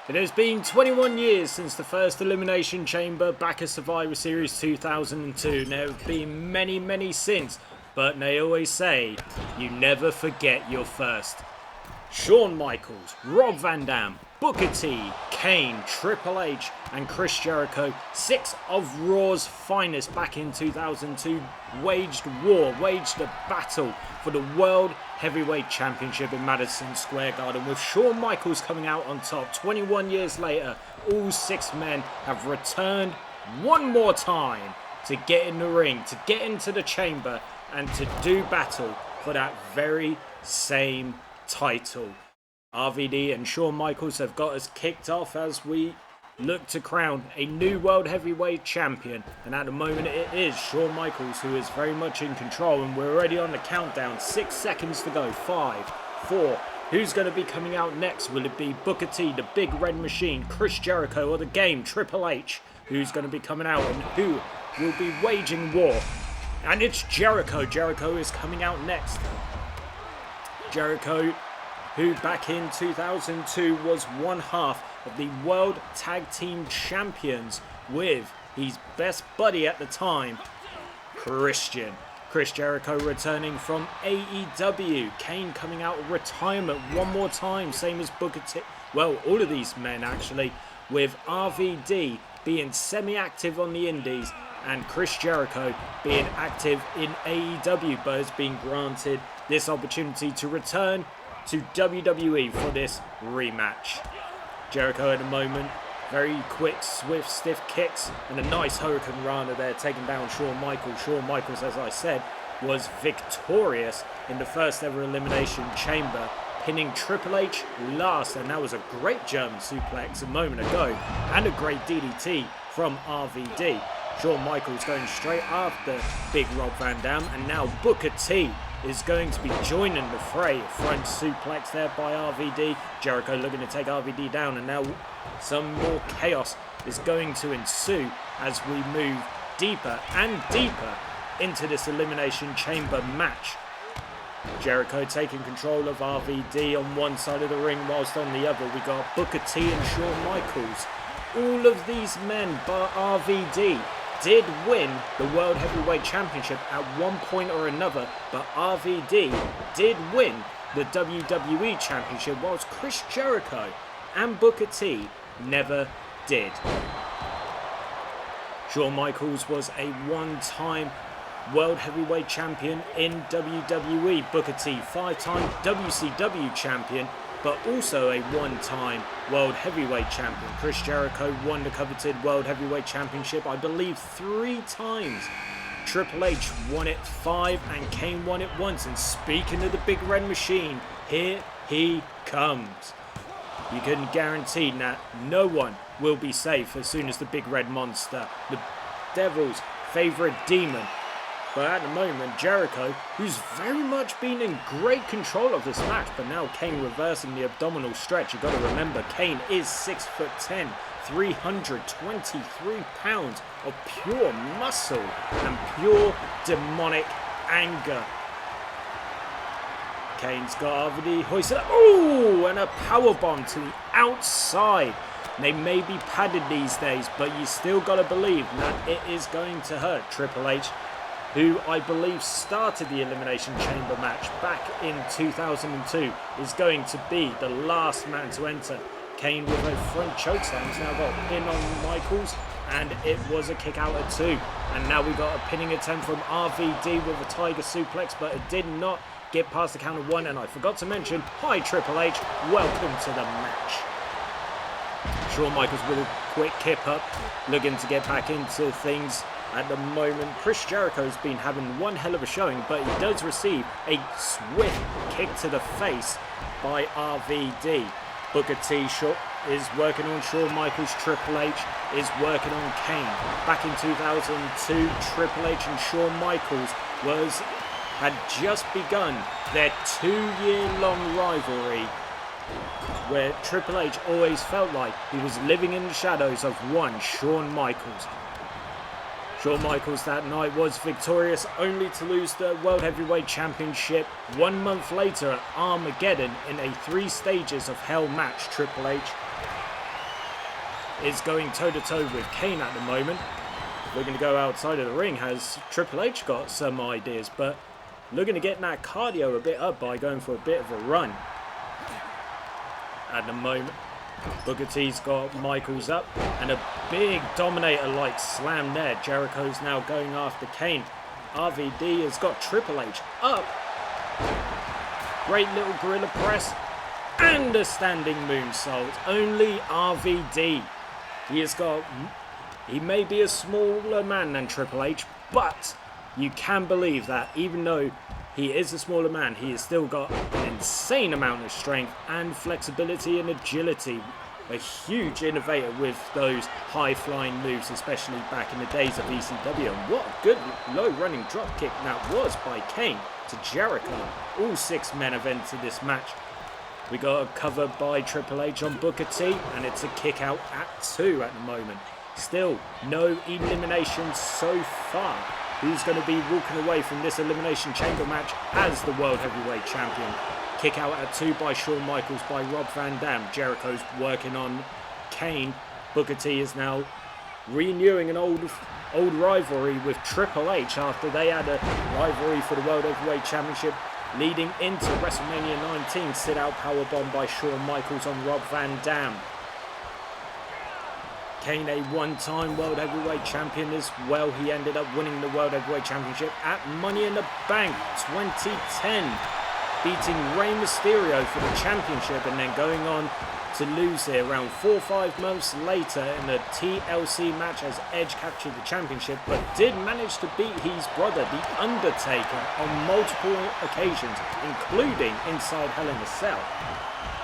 It has been 21 years since the first Elimination Chamber back at Survivor Series 2002. There have been many since, but they always say, you never forget your first. Shawn Michaels, Rob Van Dam, Booker T, Kane, Triple H and Chris Jericho, 6 of Raw's finest back in 2002, waged a battle for the World Heavyweight Championship in Madison Square Garden, with Shawn Michaels coming out on top. 21 years later, all 6 men have returned one more time to get in the ring, to get into the chamber and to do battle for that very same title. RVD and Shawn Michaels have got us kicked off as we look to crown a new World Heavyweight Champion, and at the moment it is Shawn Michaels who is very much in control, and we're already on the countdown. 6 seconds to go. 5, 4. Who's going to be coming out next? Will it be Booker T, the Big Red Machine, Chris Jericho, or the Game, Triple H? Who's going to be coming out and who will be waging war? And it's Jericho. Jericho is coming out next. Jericho, who back in 2002 was one half of the World Tag Team Champions with his best buddy at the time, Chris Jericho returning from AEW. Kane coming out of retirement one more time, same as Booker T. Well, all of these men actually, with RVD being semi-active on the Indies and Chris Jericho being active in AEW, but has been granted this opportunity to return to WWE for this rematch. Jericho at the moment, very quick, swift, stiff kicks and a nice Hurricane Rana there, taking down Shawn Michaels. Shawn Michaels, as I said, was victorious in the first ever Elimination Chamber, pinning Triple H last, and that was a great German suplex a moment ago and a great DDT from RVD. Shawn Michaels going straight after Big Rob Van Dam, and now Booker T is going to be joining the fray. Front suplex there by RVD. Jericho looking to take RVD down, and now some more chaos is going to ensue as we move deeper and deeper into this Elimination Chamber match. Jericho taking control of RVD on one side of the ring, whilst on the other we got Booker T and Shawn Michaels. All of these men bar RVD did win the World Heavyweight Championship at one point or another, but RVD did win the WWE Championship, whilst Chris Jericho and Booker T never did. Shawn Michaels was a one-time World Heavyweight Champion in WWE. Booker T, 5-time WCW Champion, but also a one-time World Heavyweight Champion. Chris Jericho won the coveted World Heavyweight Championship, I believe, 3 times. Triple H won it 5 and Kane won it once. And speaking of the Big Red Machine, here he comes. You can guarantee that no one will be safe as soon as the Big Red Monster, the Devil's favourite demon. But at the moment, Jericho, who's very much been in great control of this match, but now Kane reversing the abdominal stretch. You've got to remember, Kane is 6'10", 323 pounds of pure muscle and pure demonic anger. Kane's got RVD hoisted up. Ooh, and a powerbomb to the outside. They may be padded these days, but you still got to believe that it is going to hurt. Triple H, who I believe started the Elimination Chamber match back in 2002, is going to be the last man to enter. Kane with a front chokeslam has now got a pin on Michaels, and it was a kick out at 2. And now we got a pinning attempt from RVD with a tiger suplex, but it did not get past the count of 1. And I forgot to mention, hi Triple H, welcome to the match. Shawn Michaels with a quick kip up, looking to get back into things. At the moment, Chris Jericho's been having one hell of a showing, but he does receive a swift kick to the face by RVD. Booker T is working on Shawn Michaels. Triple H is working on Kane. Back in 2002, Triple H and Shawn Michaels had just begun their 2-year-long rivalry, where Triple H always felt like he was living in the shadows of one Shawn Michaels. Shawn Michaels that night was victorious, only to lose the World Heavyweight Championship 1 month later at Armageddon in a 3 stages of hell match. Triple H is going toe-to-toe with Kane at the moment. Looking to go outside of the ring. Has Triple H got some ideas, but looking to get that cardio a bit up by going for a bit of a run. At the moment, Booker T's got Michaels up, and a big Dominator-like slam there. Jericho's now going after Kane. RVD has got Triple H up. Great little gorilla press, and a standing moonsault. Only RVD. He may be a smaller man than Triple H, but you can believe that even though he is a smaller man, he has still got an insane amount of strength and flexibility and agility. A huge innovator with those high-flying moves, especially back in the days of ECW. And what a good low-running dropkick that was by Kane to Jericho. All 6 men have entered this match. We got a cover by Triple H on Booker T, and it's a kick out at 2 at the moment. Still, no eliminations so far. Who's going to be walking away from this Elimination Chamber match as the World Heavyweight Champion? Kick out at 2 by Shawn Michaels by Rob Van Dam. Jericho's working on Kane. Booker T is now renewing an old rivalry with Triple H after they had a rivalry for the World Heavyweight Championship leading into WrestleMania 19. Sit-out powerbomb by Shawn Michaels on Rob Van Dam. Kane, a one-time World Heavyweight Champion as well. He ended up winning the World Heavyweight Championship at Money in the Bank 2010, beating Rey Mysterio for the championship and then going on to lose it around 4 or 5 months later in the TLC match as Edge captured the championship, but did manage to beat his brother, The Undertaker, on multiple occasions, including inside Hell in a Cell.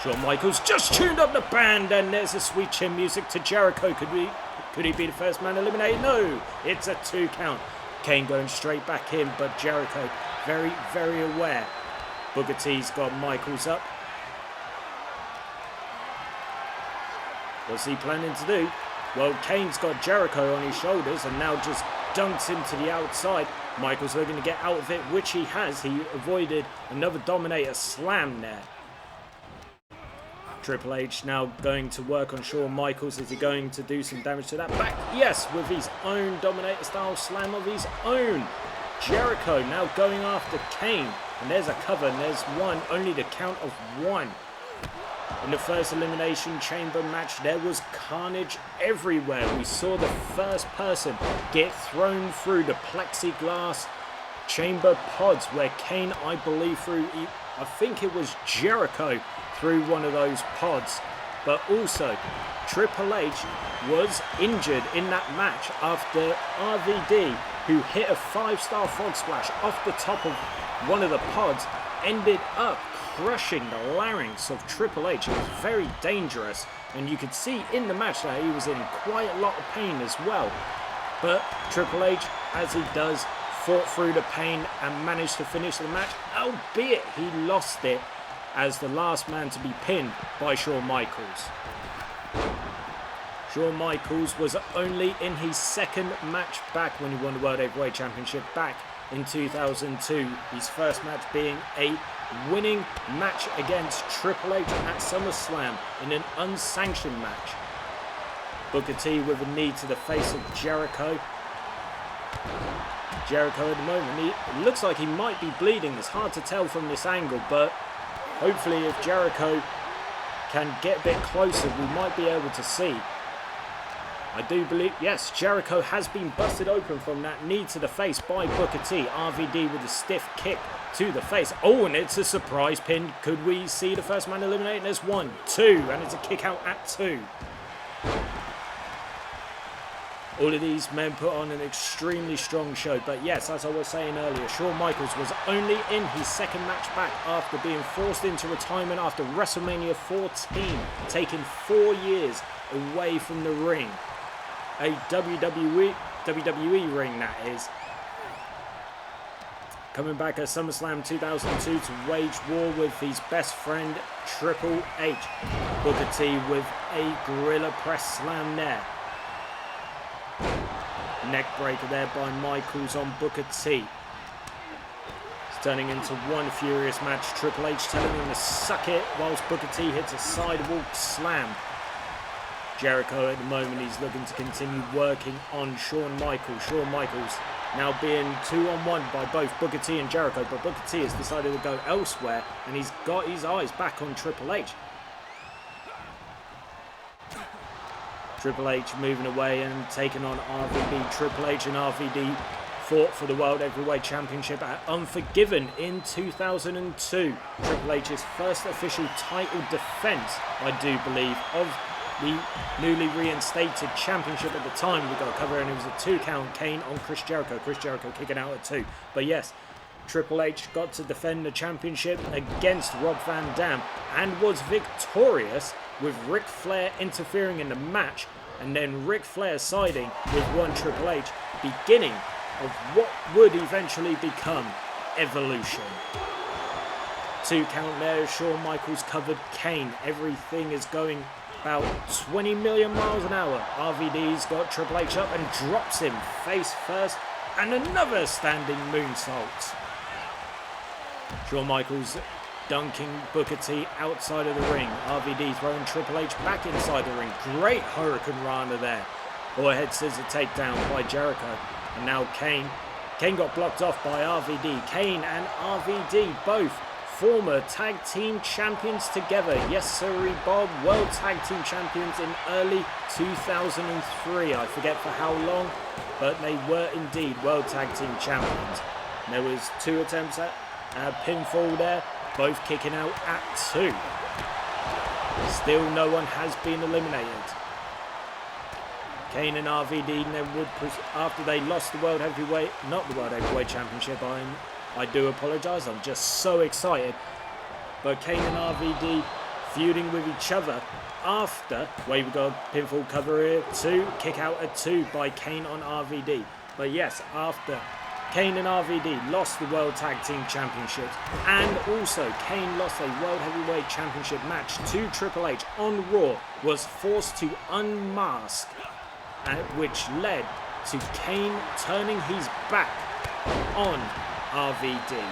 Shawn Michaels just tuned up the band, and there's a sweet chin music to Jericho. Could he be the first man eliminated? No, it's a 2 count. Kane going straight back in, but Jericho very, very aware. Booker T's got Michaels up. What's he planning to do? Well, Kane's got Jericho on his shoulders and now just dunks him to the outside. Michaels looking to get out of it, which he has. He avoided another Dominator slam there. Triple H now going to work on Shawn Michaels. Is he going to do some damage to that back? Yes, with his own Dominator style slam of his own. Jericho now going after Kane. And there's a cover, and there's one, only the count of 1. In the first Elimination Chamber match, there was carnage everywhere. We saw the first person get thrown through the plexiglass chamber pods, where Kane, I believe, I think it was Jericho, through one of those pods. But also, Triple H was injured in that match after RVD, who hit a 5-star frog splash off the top of one of the pods, ended up crushing the larynx of Triple H. It was very dangerous, and you could see in the match that he was in quite a lot of pain as well. But Triple H, as he does, fought through the pain and managed to finish the match, albeit he lost it as the last man to be pinned by Shawn Michaels. Shawn Michaels was only in his 2nd match back when he won the World Heavyweight Championship back in 2002. His first match being a winning match against Triple H at SummerSlam in an unsanctioned match. Booker T with a knee to the face of Jericho. Jericho at the moment, it looks like he might be bleeding. It's hard to tell from this angle, but hopefully if Jericho can get a bit closer, we might be able to see. I do believe, yes, Jericho has been busted open from that knee to the face by Booker T. RVD with a stiff kick to the face. Oh, and it's a surprise pin. Could we see the first man eliminated? There's 1, 2, and it's a kick out at 2. All of these men put on an extremely strong show. But yes, as I was saying earlier, Shawn Michaels was only in his 2nd match back after being forced into retirement after WrestleMania 14, taking 4 years away from the ring. A WWE ring, that is. Coming back at SummerSlam 2002 to wage war with his best friend, Triple H. Booker T with a gorilla press slam there. Neck breaker there by Michaels on Booker T. It's turning into one furious match. Triple H telling him to suck it whilst Booker T hits a sidewalk slam. Jericho at the moment, he's looking to continue working on Shawn Michaels. Shawn Michaels now being 2-on-1 by both Booker T and Jericho, but Booker T has decided to go elsewhere, and he's got his eyes back on Triple H. Triple H moving away and taking on RVD. Triple H and RVD fought for the World Heavyweight Championship at Unforgiven in 2002. Triple H's first official title defense, I do believe, of the newly reinstated championship at the time. We got to cover, and it was a 2 count. Kane on Chris Jericho. Chris Jericho kicking out at 2. But yes, Triple H got to defend the championship against Rob Van Dam and was victorious, with Ric Flair interfering in the match, and then Ric Flair siding with one Triple H, beginning of what would eventually become Evolution. 2 count there. Shawn Michaels covered Kane. Everything is going about 20 million miles an hour. RVD's got Triple H up and drops him face first, and another standing moonsault. Shawn Michaels dunking Booker T outside of the ring. RVD throwing Triple H back inside the ring. Great Hurricane Rana there. Overhead scissor takedown by Jericho. And now Kane. Kane got blocked off by RVD. Kane and RVD, both former tag team champions together. Yes, sirree, Bob. World tag team champions in early 2003. I forget for how long, but they were indeed world tag team champions. And there was 2 attempts at pinfall there, both kicking out at 2. Still no one has been eliminated. Kane and RVD then would, after they lost the World Heavyweight, not the World Heavyweight Championship, I do apologise, I'm just so excited. But Kane and RVD feuding with each other after, we got a pinfall cover here, 2, kick out at 2 by Kane on RVD. But yes, after Kane and RVD lost the World Tag Team Championships, and also Kane lost a World Heavyweight Championship match to Triple H on Raw, was forced to unmask, which led to Kane turning his back on RVD.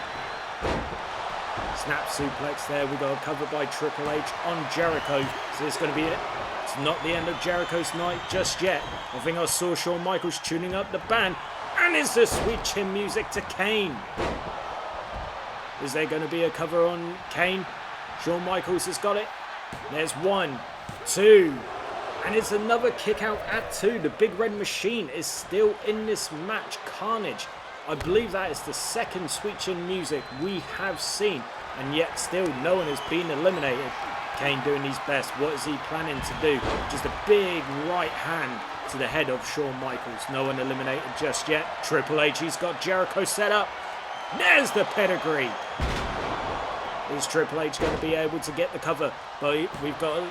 Snap suplex there. We got a cover by Triple H on Jericho. So it's going to be it. It's not the end of Jericho's night just yet. I think I saw Shawn Michaels tuning up the band. And it's the sweet chin music to Kane. Is there going to be a cover on Kane? Shawn Michaels has got it. There's 1, 2. And it's another kick out at 2. The Big Red Machine is still in this match. Carnage. I believe that is the second sweet chin music we have seen. And yet still no one has been eliminated. Kane doing his best. What is he planning to do? Just a big right hand to the head of Shawn Michaels. No one eliminated just yet. Triple H, he's got Jericho set up. There's the pedigree. Is Triple H going to be able to get the cover? But we've got a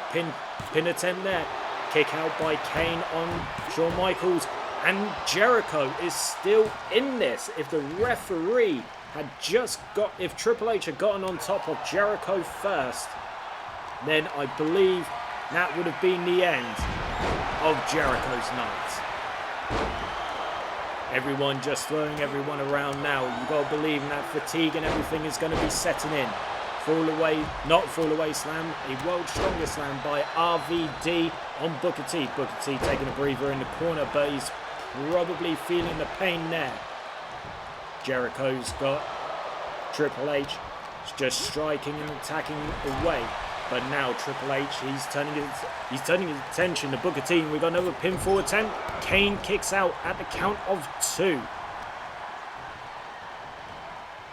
pin attempt there. Kick out by Kane on Shawn Michaels. And Jericho is still in this. If the referee had just got, if Triple H had gotten on top of Jericho first, then I believe that would have been the end of Jericho's night. Everyone just throwing everyone around now. You've got to believe that fatigue and everything is going to be setting in. Fall away, not fall away slam, a world strongest slam by RVD on Booker T. Booker T taking a breather in the corner, but he's probably feeling the pain there. Jericho's got Triple H just striking and attacking away. But now Triple H, he's turning his attention to Booker T. We got another pinfall attempt. Kane kicks out at the count of 2.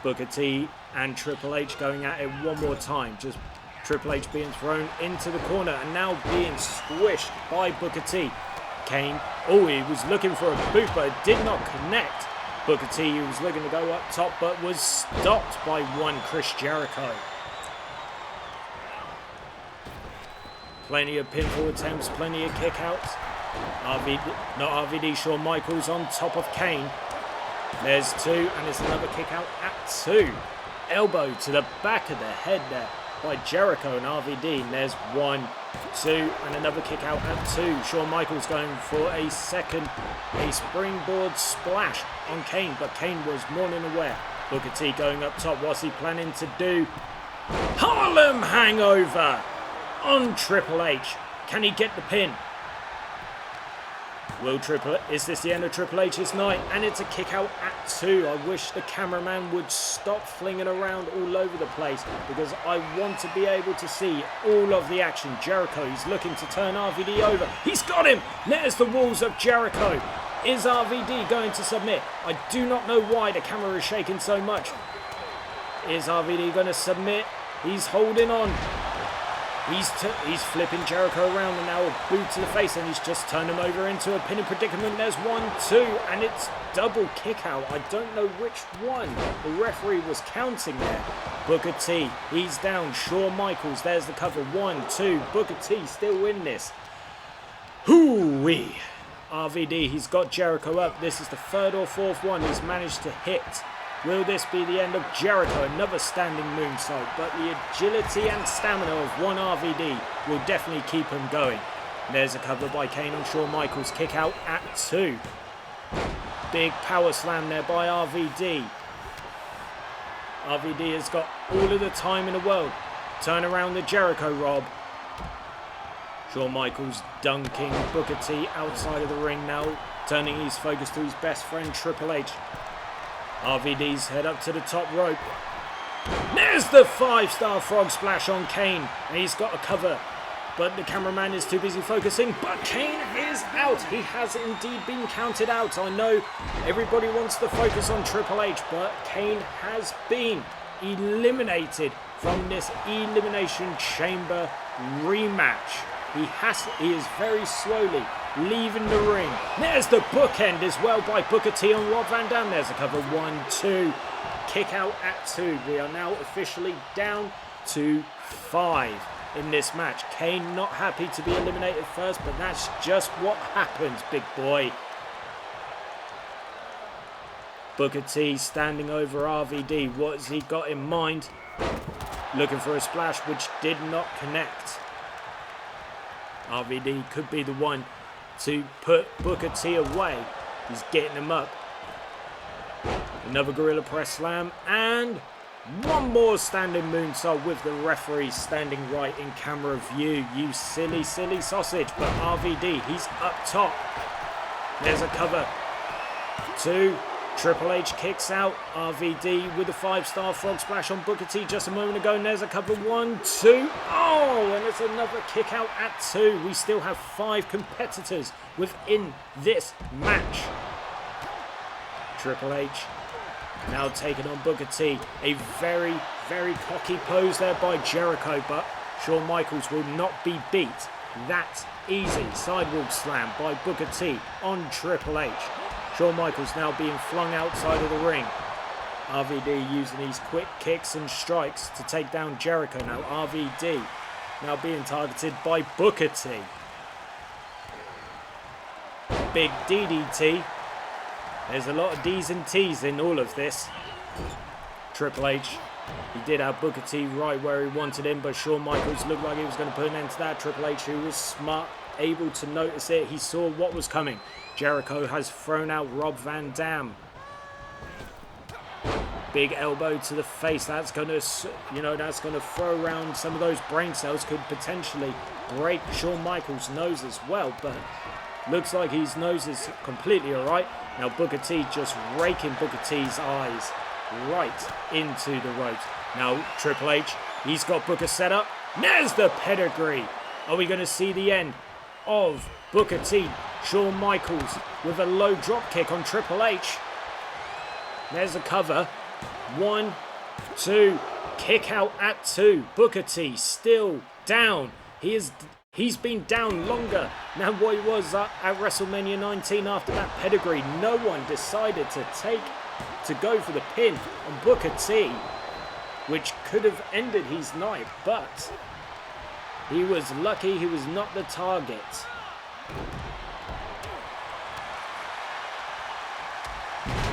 Booker T and Triple H going at it one more time. Just Triple H being thrown into the corner and now being squished by Booker T. Kane, oh, he was looking for a boot, but it did not connect. Booker T, was looking to go up top, but was stopped by one Chris Jericho. Plenty of pinfall attempts, plenty of kickouts. RVD, Shawn Michaels on top of Kane. There's 2, and there's another kick out at 2. Elbow to the back of the head there by Jericho and RVD. And there's 1, 2, and another kick out at 2. Shawn Michaels going for a second, a springboard splash on Kane, but Kane was more than aware. Booker T going up top. What's he planning to do? Harlem Hangover on Triple H. Can he get the pin? Is this the end of Triple H's night? And it's a kick out at 2. I wish the cameraman would stop flinging around all over the place because I want to be able to see all of the action. Jericho, he's looking to turn RVD over. He's got him! There's the walls of Jericho. Is RVD going to submit? I do not know why the camera is shaking so much. Is RVD going to submit? He's holding on. He's flipping Jericho around and now a boot to the face, and he's just turned him over into a pinning predicament. There's 1, 2, and it's double kick out. I don't know which one the referee was counting there. Booker T, he's down. Shawn Michaels, there's the cover. 1, 2, Booker T still in this. Hoo-wee. RVD, he's got Jericho up. This is the 3rd or 4th one he's managed to hit. Will this be the end of Jericho? Another standing moonsault, but the agility and stamina of one RVD will definitely keep him going. There's a cover by Kane on Shawn Michaels. Kick out at 2. Big power slam there by RVD. RVD has got all of the time in the world. Turn around the Jericho Rob. Shawn Michaels dunking Booker T outside of the ring now, turning his focus to his best friend Triple H. RVD's head up to the top rope. There's the 5-star frog splash on Kane. And he's got a cover. But the cameraman is too busy focusing. But Kane is out. He has indeed been counted out. I know everybody wants to focus on Triple H. But Kane has been eliminated from this Elimination Chamber rematch. He is very slowly leaving the ring. There's the bookend as well by Booker T on Rob Van Dam. There's a cover. 1, 2. Kick out at 2. We are now officially down to 5 in this match. Kane not happy to be eliminated first, but that's just what happens, big boy. Booker T standing over RVD. What has he got in mind? Looking for a splash which did not connect. RVD could be the one to put Booker T away. He's getting him up. Another gorilla press slam and one more standing moonsault with the referee standing right in camera view. You silly sausage. But RVD, he's up top. There's a cover. 2. Triple H kicks out. RVD with a 5-star frog splash on Booker T just a moment ago. And there's a cover. 1, 2. Oh, and it's another kick out at 2. We still have 5 competitors within this match. Triple H now taking on Booker T. A very cocky pose there by Jericho, but Shawn Michaels will not be beat that easy. Sidewalk slam by Booker T on Triple H. Shawn Michaels now being flung outside of the ring. RVD using these quick kicks and strikes to take down Jericho. Now RVD now being targeted by Booker T. Big DDT. There's a lot of D's and T's in all of this. Triple H, he did have Booker T right where he wanted him, but Shawn Michaels looked like he was going to put an end to that. Triple H, who was smart, able to notice it. He saw what was coming. Jericho has thrown out Rob Van Dam. Big elbow to the face. That's going to, that's going to throw around some of those brain cells. Could potentially break Shawn Michaels' nose as well, but looks like his nose is completely all right. Now Booker T just raking Booker T's eyes right into the ropes. Now Triple H, he's got Booker set up. There's the pedigree. Are we going to see the end of Booker T? Shawn Michaels with a low drop kick on Triple H. There's a cover. 1, 2. Kick out at 2. Booker T still down. He's been down longer than what he was at WrestleMania 19 after that pedigree. No one decided to go for the pin on Booker T, which could have ended his night, but he was lucky he was not the target.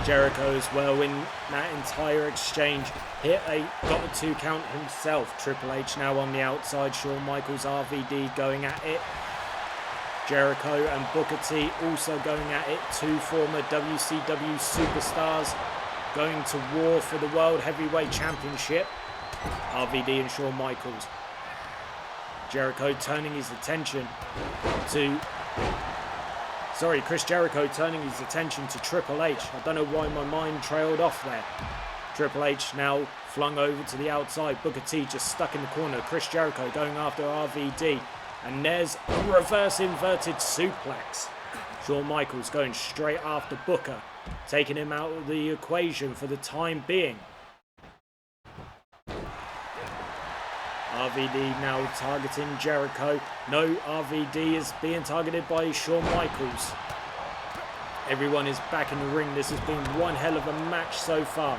Jericho as well in that entire exchange got a 2 count himself. Triple H now on the outside. Shawn Michaels, RVD going at it. Jericho and Booker T also going at it. 2 former WCW superstars going to war for the World Heavyweight Championship. RVD and Shawn Michaels. Jericho turning his attention to Chris Jericho turning his attention to Triple H. I don't know why my mind trailed off there. Triple H now flung over to the outside. Booker T just stuck in the corner. Chris Jericho going after RVD. And there's a reverse inverted suplex. Shawn Michaels going straight after Booker, taking him out of the equation for the time being. RVD now targeting Jericho. No, RVD is being targeted by Shawn Michaels. Everyone is back in the ring. This has been one hell of a match so far.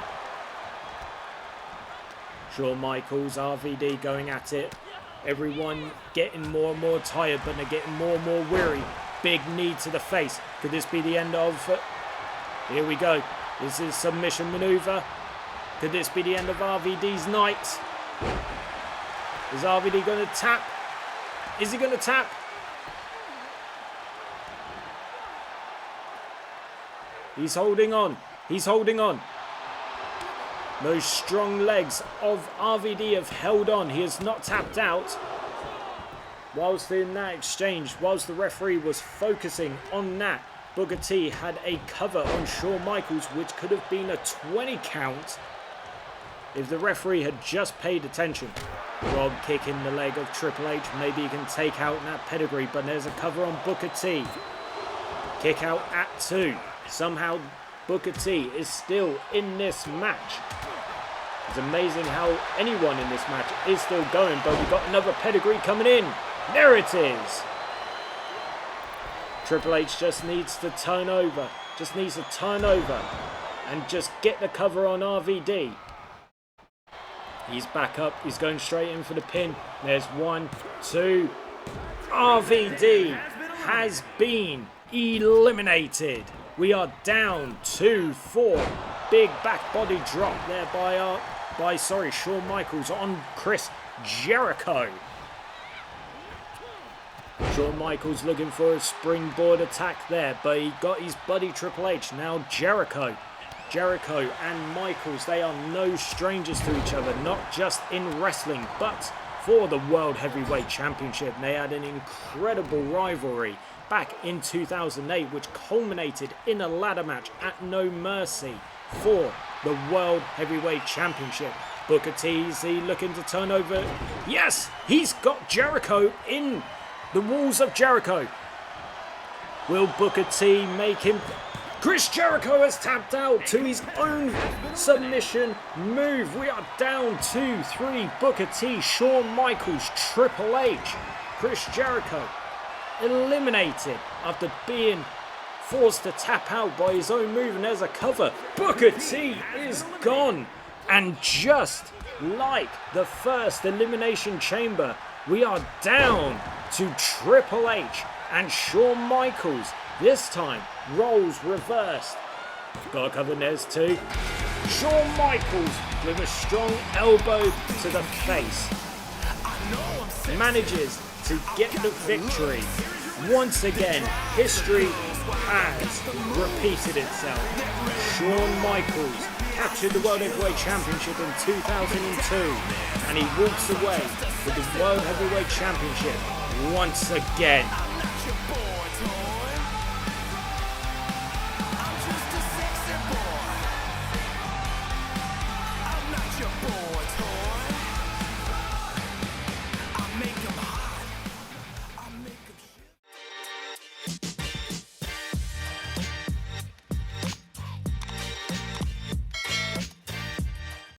Shawn Michaels, RVD going at it. Everyone getting more and more tired, but they're getting more and more weary. Big knee to the face. Could this be the end of... Here we go. This is submission maneuver. Could this be the end of RVD's night? Is RVD going to tap? Is he going to tap? He's holding on. He's holding on. Those strong legs of RVD have held on. He has not tapped out. Whilst in that exchange, whilst the referee was focusing on that, Booker T had a cover on Shawn Michaels, which could have been a 20 count if the referee had just paid attention. Rob kicking the leg of Triple H. Maybe he can take out that pedigree, but there's a cover on Booker T. Kick out at 2. Somehow Booker T is still in this match. It's amazing how anyone in this match is still going, but we've got another pedigree coming in. There it is. Triple H just needs to turn over. Just needs to turn over and just get the cover on RVD. He's back up. He's going straight in for the pin. There's 1, 2. RVD has been eliminated. We are down 2-4. Big back body drop there by Shawn Michaels on Chris Jericho. Shawn Michaels looking for a springboard attack there, but he got his buddy Triple H. Now Jericho and Michaels, they are no strangers to each other, not just in wrestling, but for the World Heavyweight Championship. They had an incredible rivalry back in 2008, which culminated in a ladder match at No Mercy for the World Heavyweight Championship. Booker T, is he looking to turn over? Yes, he's got Jericho in the walls of Jericho. Will Booker T make him... Chris Jericho has tapped out to his own submission move. We are down 2-3. Booker T, Shawn Michaels, Triple H. Chris Jericho eliminated after being forced to tap out by his own move, and there's a cover. Booker T is gone. And just like the first Elimination Chamber, we are down to Triple H and Shawn Michaels. This time, roles reversed. Got a cover, there's 2. Shawn Michaels with a strong elbow to the face. Manages to get the victory. Once again, history has repeated itself. Shawn Michaels captured the World Heavyweight Championship in 2002, and he walks away with the World Heavyweight Championship once again. I make 'em hot.